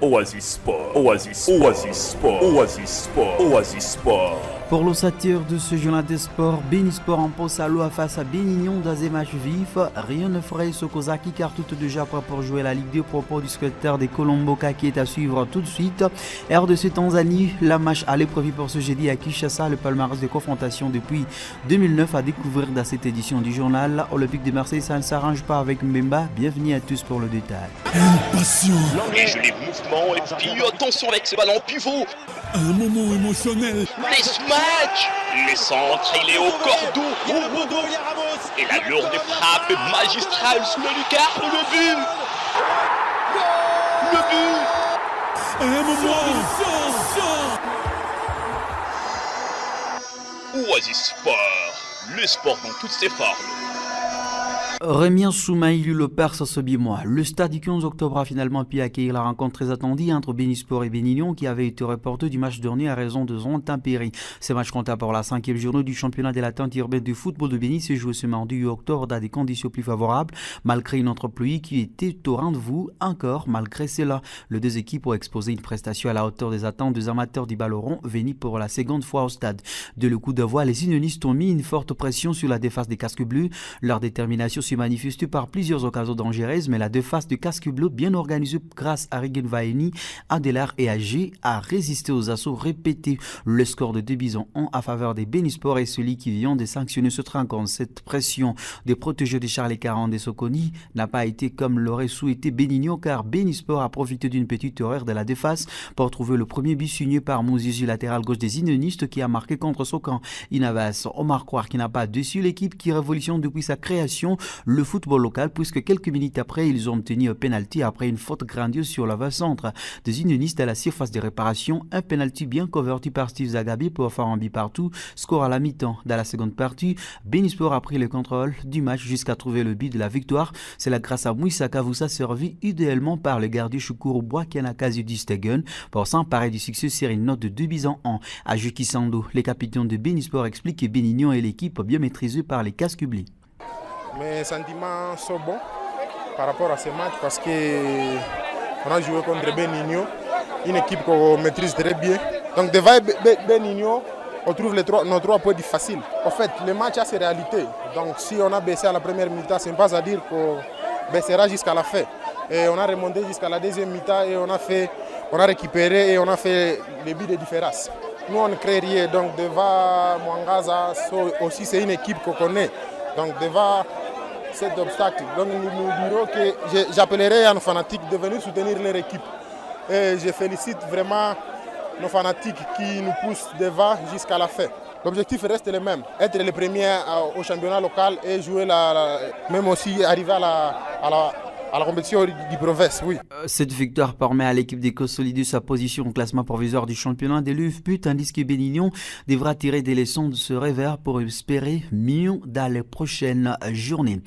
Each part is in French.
Oasis Sport, Oasis Sport, Oasis Sport, Oasis Sport. Pour l'ossature de ce journal des sports, Béni Sport impose à l'OA face à Bénignon dans un match vif. Rien ne ferait Sokozaki car tout est déjà prêt pour jouer la Ligue 2. Propos du secrétaire des Colomboka qui est à suivre tout de suite. RDC Tanzanie, la match à l'épreuve pour ce jeudi à Kinshasa. Le palmarès de confrontation depuis 2009 à découvrir dans cette édition du journal. Olympique de Marseille, ça ne s'arrange pas avec Mbemba. Bienvenue à tous pour le détail. Passion. Et je les mouvements et puis attention avec ce ballon pivot. Un moment émotionnel. Les smash. Les centres, il est au cordeau. Et la lourde frappe magistrale sous le lucarne, le but. Le but. Un moment. Oasis Sport, le sport dans toutes ses formes. Remien Soumaïlu le Perse ce bimois. Le stade du 15 octobre a finalement pu accueillir la rencontre très attendue entre Bénisport et Bénignon qui avait été reporté du match dernier à raison de intempéries. Ce match compta pour la 5e journée du championnat de la tente urbaine de football de Béni se joué ce mardi 8 octobre dans des conditions plus favorables malgré une autre pluie qui était au rendez-vous encore malgré cela. Les deux équipes ont exposé une prestation à la hauteur des attentes des amateurs du ballon venus pour la seconde fois au stade. De le coup de voix, les unionistes ont mis une forte pression sur la défense des casques bleus. Leur détermination se manifesté par plusieurs occasions dangereuses, mais la défense du casque bleu, bien organisée grâce à Rigen Vaini, Adelar et Agé, a résisté aux assauts répétés. Le score de 2-1 à faveur des Bénisport et celui qui vient de sanctionner ce rencontre. Cette pression des protégés de Charles 40 et Sokoni n'a pas été comme l'aurait souhaité Bénignon, car Bénisport a profité d'une petite erreur de la défense pour trouver le premier but signé par Mouzizi, latéral gauche des unionistes, qui a marqué contre Sokan. Inavas Omar Kouar qui n'a pas déçu l'équipe qui révolutionne depuis sa création le football local, puisque quelques minutes après, ils ont obtenu un penalty après une faute grandiose sur l'avant-centre des unionistes à la surface de réparation. Un penalty bien converti par Steve Zagabi pour faire un but partout. Score à la mi-temps. Dans la seconde partie, Bénisport a pris le contrôle du match jusqu'à trouver le but de la victoire. C'est là grâce à Mouissa Kavoussa, servi idéalement par le gardien Choukourbois qui en a quasi du Stegen pour s'emparer du succès sur une note de 2-1. À Juki Sando, les capitaines de Bénisport expliquent que Bénignon est l'équipe bien maîtrisée par les casques bleus. Mes sentiments sont bons par rapport à ce match parce qu'on a joué contre Bénignon, une équipe qu'on maîtrise très bien. Donc devant Bénignon, on trouve nos 3 points faciles. En fait, le match a ses réalités. Donc si on a baissé à la première mi-temps, ce n'est pas à dire qu'on baissera jusqu'à la fin. Et on a remonté jusqu'à la deuxième mi-temps et on a récupéré et on a fait les buts de différence. Nous, on ne crée rien. Donc devant Mwangaza, aussi c'est une équipe qu'on connaît. Donc devant cet obstacle, donc nous dirons que j'appellerai à nos fanatiques de venir soutenir leur équipe. Et je félicite vraiment nos fanatiques qui nous poussent devant jusqu'à la fin. L'objectif reste le même, être les premiers au championnat local et jouer même aussi arriver à la compétition du province, oui. Cette victoire permet à l'équipe des consolider sa position au classement provisoire du championnat de l'UFP, tandis que Bénignon devra tirer des leçons de ce revers pour espérer mieux dans les prochaines journées.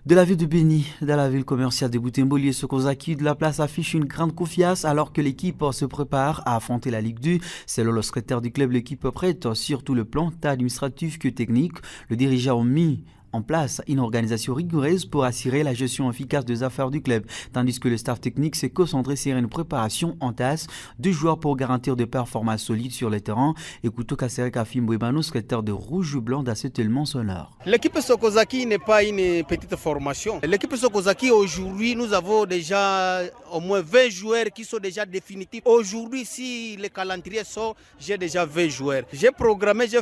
De la ville de Béni, dans la ville commerciale de Boutembo, Sokozaki, de la place affiche une grande confiance alors que l'équipe se prépare à affronter la Ligue 2. Selon le secrétaire du club, l'équipe prête sur tout le plan, tant administratif que technique. Le dirigeant a mis en place une organisation rigoureuse pour assurer la gestion efficace des affaires du club, tandis que le staff technique s'est concentré sur une préparation en tasse de joueurs pour garantir des performances solides sur le terrain. Écoutons Kasserek Afim Bouebano, secrétaire de Rouge Blanc d'Assetellement Sonore. L'équipe Sokozaki n'est pas une petite formation. L'équipe Sokozaki, aujourd'hui, nous avons déjà au moins 20 joueurs qui sont déjà définitifs. Aujourd'hui, si les calendriers sont, j'ai déjà 20 joueurs. J'ai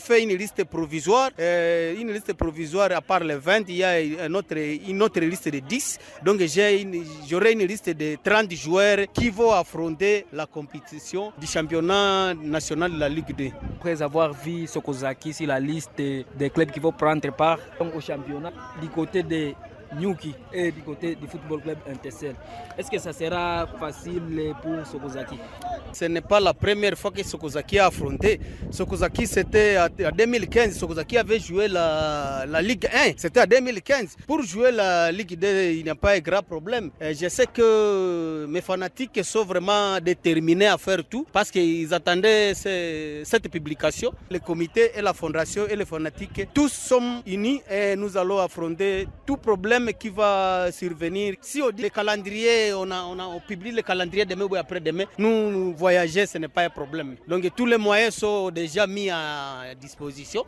fait une liste provisoire. À part les 20, il y a une autre liste de 10. Donc j'aurai une liste de 30 joueurs qui vont affronter la compétition du championnat national de la Ligue 2. Après avoir vu Sokozaki sur la liste des clubs qui vont prendre part au championnat du côté de Nyuki et du côté du football club Intercell, est-ce que ça sera facile pour Sokozaki? Ce n'est pas la première fois que Sokozaki a affronté. Sokozaki, c'était en 2015. Sokozaki avait joué la Ligue 1. C'était en 2015. Pour jouer la Ligue 2, il n'y a pas un grand problème. Je sais que mes fanatiques sont vraiment déterminés à faire tout parce qu'ils attendaient cette publication. Le comité et la fondation et les fanatiques, tous sommes unis et nous allons affronter tout problème problème qui va survenir. Si on dit le calendrier, on publie le calendrier demain ou après-demain, nous voyager, ce n'est pas un problème. Donc tous les moyens sont déjà mis à disposition.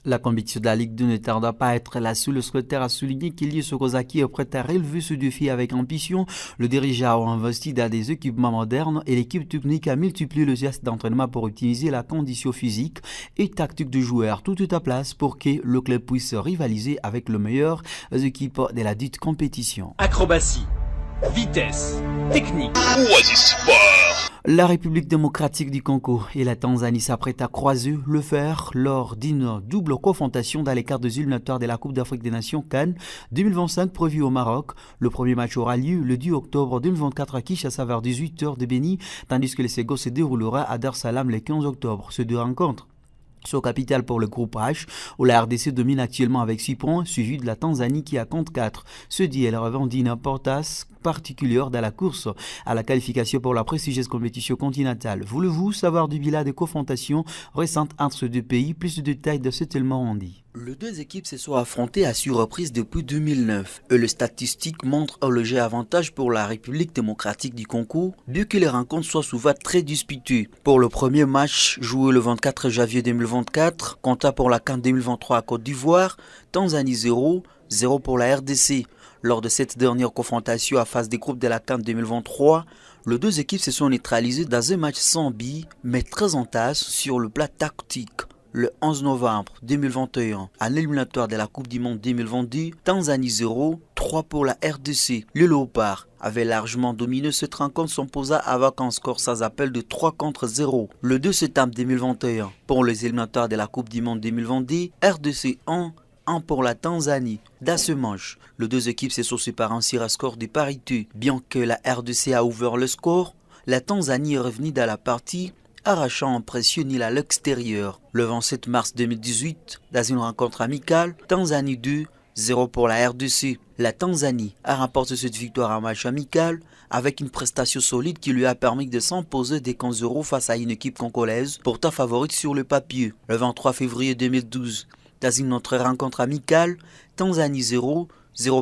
La compétition de la Ligue 2 ne tarda pas à être la seule. Le secrétaire a souligné qu'Ili Sokozaki est prêt à relever ce défi avec ambition. Le dirigeant a investi dans des équipements modernes et l'équipe technique a multiplié le geste d'entraînement pour optimiser la condition physique et tactique du joueur. Tout est à place pour que le club puisse rivaliser avec les meilleures équipes de la dite compétition. Acrobatie, vitesse, technique. Oasis Sport. La République démocratique du Congo et la Tanzanie s'apprêtent à croiser le fer lors d'une double confrontation dans les quarts des éliminatoires de la Coupe d'Afrique des Nations CAN 2025 prévue au Maroc. Le premier match aura lieu le 10 octobre 2024 à Kinshasa vers 18h de Béni, tandis que le second se déroulera à Dar Salam le 15 octobre. Ces deux rencontres sont capitales pour le groupe H, où la RDC domine actuellement avec 6 points, suivi de la Tanzanie qui a compte 4. Ce dit, elle revendique une importance particulière dans la course à la qualification pour la prestigieuse compétition continentale. Voulez-vous savoir du bilan des confrontations récentes entre ces deux pays? Plus de détails de ce tellement rendu. Les deux équipes se sont affrontées à 6 reprises depuis 2009 et les statistiques montrent un léger avantage pour la République démocratique du Congo, bien que les rencontres soient souvent très disputées. Pour le premier match joué le 24 janvier 2024, compta pour la CAN 2023 à Côte d'Ivoire, Tanzanie 0 pour la RDC. Lors de cette dernière confrontation à phase des groupes de la CAN 2023, les deux équipes se sont neutralisées dans un match sans billes, mais très en tasse sur le plat tactique. Le 11 novembre 2021, à l'éliminatoire de la Coupe du Monde 2022, Tanzanie 0, 3 pour la RDC. Le Léopard avait largement dominé cette rencontre, s'imposa avec un score sans appel de 3-0. Le 2 septembre 2021, pour les éliminatoires de la Coupe du Monde 2022, RDC 1 pour la Tanzanie. Dans ce match, les deux équipes se sont séparées en tir à score de parité. Bien que la RDC a ouvert le score, la Tanzanie est revenue dans la partie, arrachant un précieux nul à l'extérieur. Le 27 mars 2018, dans une rencontre amicale, Tanzanie 2, 0 pour la RDC. La Tanzanie a remporté cette victoire en match amical avec une prestation solide qui lui a permis de s'imposer des 15-0 face à une équipe congolaise pourtant favorite sur le papier. Le 23 février 2012, dans une autre rencontre amicale, Tanzanie 0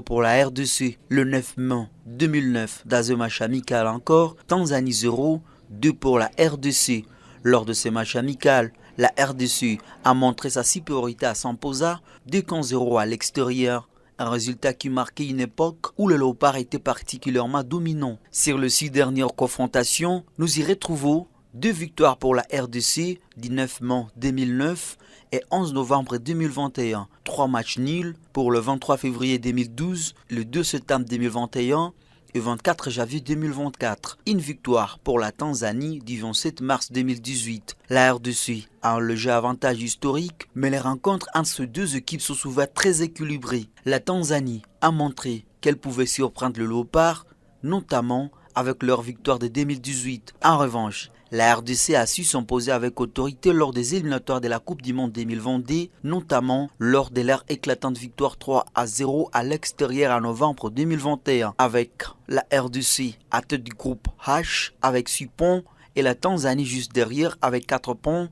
pour la RDC. Le 9 mai 2009, dans un match amical encore, Tanzanie 0, 2 pour la RDC. Lors de ces matchs amicaux, la RDC a montré sa supériorité à s'imposer 2-0 à l'extérieur. Un résultat qui marquait une époque où le Léopard était particulièrement dominant. Sur les 6 dernières confrontations, nous y retrouvons 2 victoires pour la RDC, 19 mai 2009 et 11 novembre 2021. 3 matchs nuls pour le 23 février 2012, le 2 septembre 2021 et 24 janvier 2024. Une victoire pour la Tanzanie du 27 mars 2018. La RDC a un léger avantage historique, mais les rencontres entre ces deux équipes sont souvent très équilibrées. La Tanzanie a montré qu'elle pouvait surprendre le Léopard, notamment avec leur victoire de 2018. En revanche, la RDC a su s'imposer avec autorité lors des éliminatoires de la Coupe du Monde 2022, notamment lors de leur éclatante victoire 3-0 à l'extérieur en novembre 2021, avec la RDC à tête du groupe H avec 6 points et la Tanzanie juste derrière avec 4 points.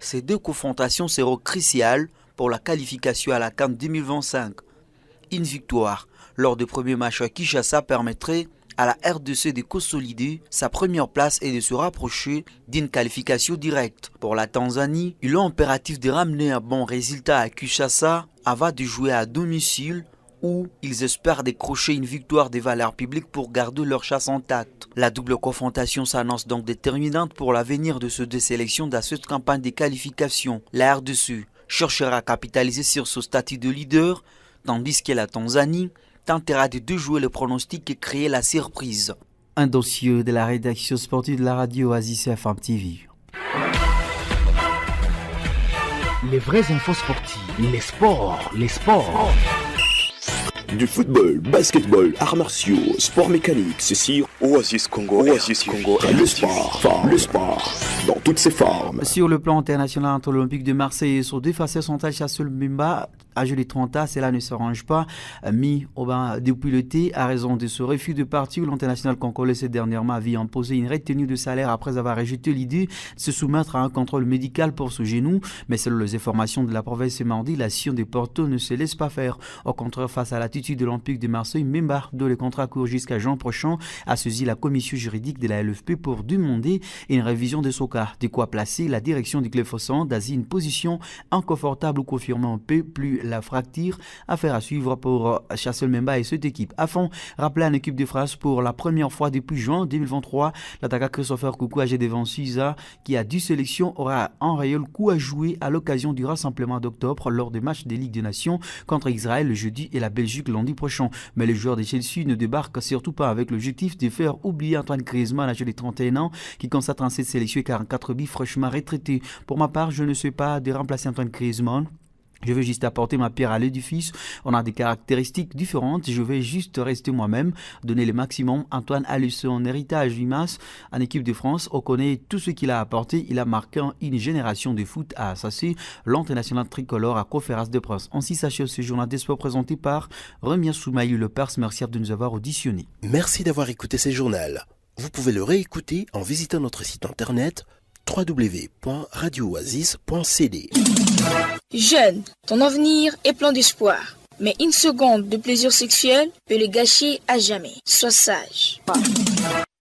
Ces deux confrontations seront cruciales pour la qualification à la CAN 2025. Une victoire lors du premier match à Kinshasa permettrait à la RDC de consolider sa première place et de se rapprocher d'une qualification directe. Pour la Tanzanie, il est impératif de ramener un bon résultat à Kinshasa avant de jouer à domicile où ils espèrent décrocher une victoire des valeurs publiques pour garder leur chasse intacte. La double confrontation s'annonce donc déterminante pour l'avenir de ces deux sélections dans cette campagne de qualification. La RDC cherchera à capitaliser sur ce statut de leader, tandis que la Tanzanie tentera de jouer le pronostic et créer la surprise. Un dossier de la rédaction sportive de la radio Oasis FM TV. Les vraies infos sportives, les sports. Du football, basketball, arts martiaux, sport mécanique, c'est sur Oasis Congo. Oasis Congo, le sport, dans toutes ses formes. Sur le plan international, entre l'Olympique de Marseille et son défenseur central Chassol Mbemba, âgé de 30 ans, cela ne s'arrange pas. Mis au bain depuis l'été, à raison de ce refus de partir, l'international congolais s'est dernièrement avait imposé une retenue de salaire après avoir rejeté l'idée de se soumettre à un contrôle médical pour ce genou. Mais selon les informations de la province mardi, la Sion de Porto ne se laisse pas faire. Au contraire, face à l'attitude l'institut de l'Olympique de Marseille, Memba, dont le contrat court jusqu'à juin prochain, a saisi la commission juridique de la LFP pour demander une révision de son cas. De quoi placer la direction du club fossan dans une position inconfortable ou confirmer un peu plus la fracture. Affaire à suivre pour Chassel Memba et cette équipe. Afin rappeler en équipe de France pour la première fois depuis juin 2023, l'attaquant Christopher Coucou, âgé de 26 ans, qui a 10 sélections, aura un réel coup à jouer à l'occasion du rassemblement d'octobre lors des matchs des Ligues des Nations contre Israël le jeudi et la Belgique lundi prochain. Mais les joueurs de Chelsea ne débarquent surtout pas avec l'objectif de faire oublier Antoine Griezmann, âgé de 31 ans, qui constate en cette sélection et 44 buts fraîchement retraités. Pour ma part, je ne sais pas de remplacer Antoine Griezmann. Je veux juste apporter ma pierre à l'édifice. On a des caractéristiques différentes. Je vais juste rester moi-même, donner le maximum. Antoine a lu son héritage Vimas en équipe de France. On connaît tout ce qu'il a apporté. Il a marqué une génération de foot à Assassi, l'international tricolore à conférence de presse. Ainsi s'achève ce journal des sports présenté par Remia Soumaïl Le Pers. Merci de nous avoir auditionnés. Merci d'avoir écouté ce journal. Vous pouvez le réécouter en visitant notre site internet www.radiooasis.cd. Jeune, ton avenir est plein d'espoir. Mais une seconde de plaisir sexuel peut le gâcher à jamais. Sois sage.